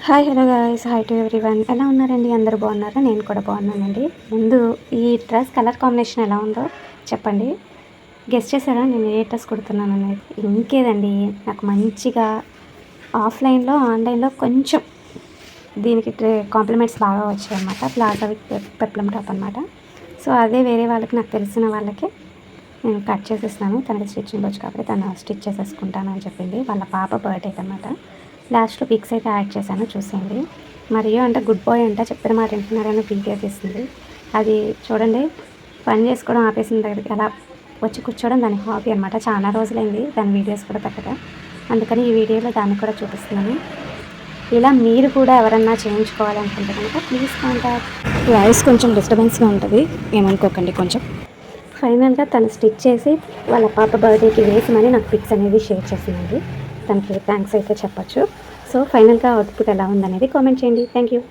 Hi hello guys, hi to everyone. ఎలా ఉన్నారండి? అందరూ బాగున్నారా? నేను కూడా బాగున్నానండి. ముందు ఈ డ్రెస్ కలర్ కాంబినేషన్ ఎలా ఉందో చెప్పండి. గెస్ చేశారా నేను ఏ డ్రెస్ కుడుతున్నాను అనేది? ఇంకేదండి, నాకు మంచిగా ఆఫ్లైన్లో ఆన్లైన్లో కొంచెం దీనికి కాంప్లిమెంట్స్ బాగా వచ్చాయి అనమాట. ప్లాజా విత్ పెప్లం టాప్ అనమాట. సో అదే వేరే వాళ్ళకి, నాకు తెలిసిన వాళ్ళకి నేను కట్ చేసేస్తాను. తనకి స్టిచ్చింగ్ వచ్చు కాబట్టి తను స్టిచ్ చేసేసుకుంటాను అని చెప్పింది. వాళ్ళ పాప బర్త్డేకి అనమాట. లాస్ట్లో పిక్స్ అయితే యాడ్ చేశాను, చూసేయండి. మరియు అంటే గుడ్ బాయ్ అంట, చెప్పిన మాట వింటున్నారని వీడియో తీస్తుంది. అది చూడండి, పని చేసుకోవడం ఆపేసిన దగ్గరికి అలా వచ్చి కూర్చోవడం దాని హాబీ అనమాట. చాలా రోజులైంది దాని వీడియోస్ కూడా పెట్టగా, అందుకని ఈ వీడియోలో దాన్ని కూడా చూపిస్తున్నాను. ఇలా మీరు కూడా ఎవరన్నా చేయించుకోవాలనుకుంటే కనుక ప్లీజ్ కాంటాక్ట్. వాయిస్ కొంచెం డిస్టర్బెన్స్గా ఉంటుంది, ఏమనుకోకండి కొంచెం. ఫైనల్గా తను స్టిచ్ చేసి వాళ్ళ పాప బర్త్డేకి వేసి నాకు పిక్స్ అనేది షేర్ చేసిందండి. తనకి థ్యాంక్స్ అయితే చెప్పచ్చు. సో ఫైనల్గా అవుట్పుట్ ఎలా ఉందనేది కామెంట్ చేయండి. Thank you.